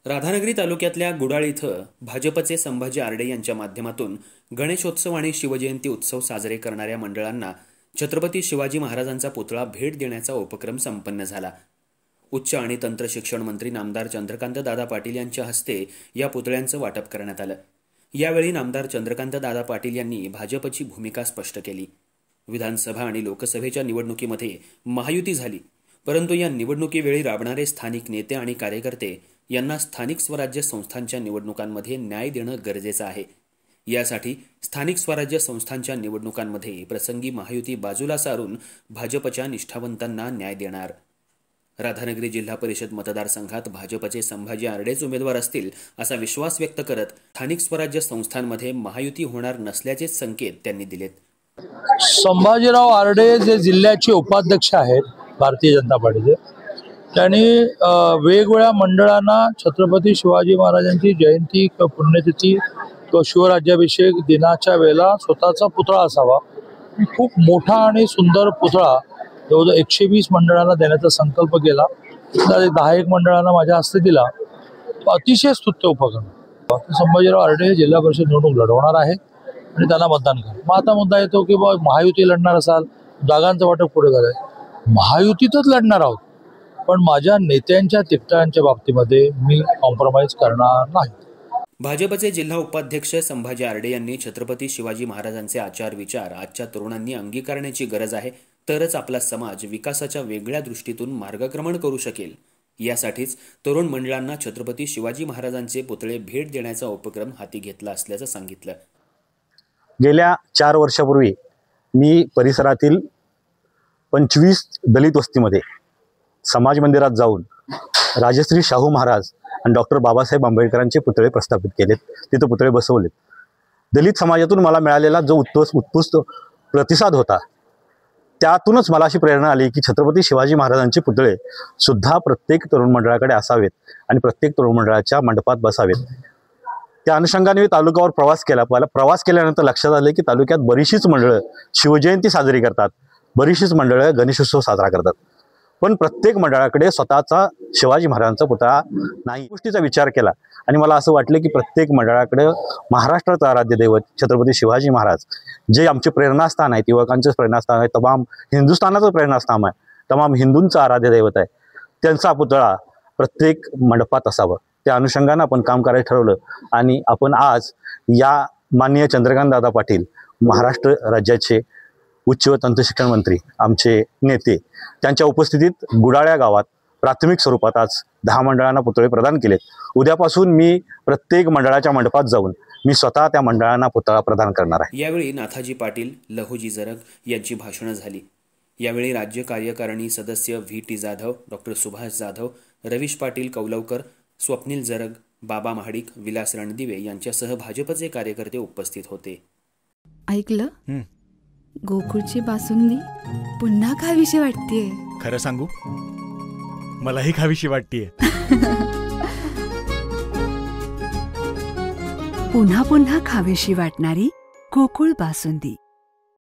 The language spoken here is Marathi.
राधानगरी तालुक्यातल्या गुडाळ इथं भाजपचे संभाजी आर्डे यांच्या माध्यमातून गणेशोत्सव आणि शिवजयंती उत्सव साजरे करणाऱ्या मंडळांना छत्रपती शिवाजी महाराजांचा पुतळा भेट देण्याचा उपक्रम संपन्न झाला। उच्च आणि तंत्र शिक्षण मंत्री नामदार चंद्रकांत दादा पाटील यांच्या हस्ते या पुतळ्यांचं वाटप करण्यात आलं। यावेळी नामदार चंद्रकांत दादा पाटील यांनी भाजपची भूमिका स्पष्ट केली। विधानसभा आणि लोकसभेच्या निवडणुकीमध्ये महायुती झाली, परंतु या निवडणुकीवेळी राबणारे स्थानिक नेते आणि कार्यकर्ते यांना स्थानिक स्वराज्य संस्थांच्या निवडणुकांमध्ये न्याय देणं गरजेचं आहे। यासाठी स्थानिक स्वराज्य संस्थांच्या निवडणुकांमध्ये प्रसंगी महायुती बाजूला सारून भाजपच्या निष्ठावंतांना न्याय देणार। राधानगरी जिल्हा परिषद मतदारसंघात भाजपचे संभाजी आर्डेच उमेदवार असतील असा विश्वास व्यक्त करत स्थानिक स्वराज्य संस्थांमध्ये महायुती होणार नसल्याचे संकेत त्यांनी दिलेत। संभाजीराव आर्डे जे जिल्ह्याचे उपाध्यक्ष आहेत भारतीय जनता पार्टीचे, त्यांनी वेगवेगळ्या मंडळांना छत्रपती शिवाजी महाराजांची जयंती पुण्यतिथी शिवराज्याभिषेक दिनाच्या वेळेला स्वतःचा पुतळा असावा, खूप मोठा आणि सुंदर पुतळा जवळजवळ 120 मंडळांना देण्याचा संकल्प केला। 10 मंडळांना माझ्या हस्ते दिला। अतिशय स्तुत्य उपक्रम। संभाजीराव आर्डे जिल्हा परिषद निवडणूक लढवणार आहे आणि त्यांना मतदान करा। मग आता मुद्दा येतो की महायुती लढणार असाल, जागांचं वाटप पुढे झालंय, महायुतीतच लढणार आहोत, पण माझ्या नेत्यांच्या तिकटांच्या बाबतीमध्ये मी कॉम्प्रोमाइज करणार नाही। भाजपचे जिल्हा उपाध्यक्ष संभाजी आर्डे यांनी छत्रपती शिवाजी महाराजांचे आचार विचार आजच्या तरुणांनी अंगीकारण्याची गरज आहे, तरच आपला समाज विकासाच्या वेगळ्या दृष्टीतून मार्गक्रमण करू शकेल। यासाठीच तरुण मंडळांना छत्रपती शिवाजी महाराजांचे पुतळे भेट देण्याचा उपक्रम हाती घेतला असल्याचं सांगितलं। गेल्या 4 वर्षापूर्वी मी परिसरातील 25 दलित वस्तीमध्ये समाज मंदिरात जाऊन राजश्री शाहू महाराज आणि डॉक्टर बाबासाहेब आंबेडकरांचे पुतळे प्रस्थापित केलेत, तिथे पुतळे बसवलेत। दलित समाजातून मला मिळालेला जो उत्कृष्ट प्रतिसाद होता, त्यातूनच मला अशी प्रेरणा आली की छत्रपती शिवाजी महाराजांचे पुतळे सुद्धा प्रत्येक तरुण मंडळाकडे असावेत आणि प्रत्येक तरुण मंडळाच्या मंडपात बसावेत। त्या अनुषंगाने मी तालुक्यावर प्रवास केला। प्रवास केल्यानंतर लक्षात आले की तालुक्यात बरीचशीच मंडळं शिवजयंती साजरी करतात, बरीचशीच मंडळं गणेशोत्सव साजरा करतात, पण प्रत्येक मंडळाकडे स्वतःचा शिवाजी महाराजांचा पुतळा नाही। गोष्टीचा विचार केला आणि मला असं वाटलं की प्रत्येक मंडळाकडे महाराष्ट्राचं आराध्य दैवत छत्रपती शिवाजी महाराज, जे आमचे प्रेरणास्थान आहे, युवकांचं प्रेरणास्थान आहे, तमाम हिंदुस्थानाचं प्रेरणास्थान आहे, तमाम हिंदूंचं आराध्य दैवत आहे, त्यांचा पुतळा प्रत्येक मंडपात असावा। त्या अनुषंगाने आपण काम करायचं ठरवलं आणि आपण आज या माननीय चंद्रकांत दादा पाटील, महाराष्ट्र राज्याचे उच्च व तंत्र शिक्षण मंत्री, आमचे नेते, त्यांच्या उपस्थितीत गुडाळ्या गावात प्राथमिक स्वरूपात आज 10 मंडळांना पुतळे प्रदान केलेत। उद्यापासून मी प्रत्येक मंडळाच्या मंडपात जाऊन मी स्वतः त्या मंडळांना पुतळा प्रदान करणार आहे। यावेळी नाथाजी पाटील, लहुजी जरग यांची भाषणं झाली। यावेळी राज्य कार्यकारिणी सदस्य व्ही.टी. जाधव, डॉक्टर सुभाष जाधव, रवीश पाटील कौलवकर, स्वप्नील जरग, बाबा महाडिक, विलास रणदिवे यांच्यासह भाजपचे कार्यकर्ते उपस्थित होते। ऐकलं, गोकुळची बासुंदी पुन्हा खावीशी वाटतेय। खरं सांगू, मलाही खावीशी वाटतेय। पुन्हा पुन्हा खावीशी वाटणारी गोकुळ बासुंदी।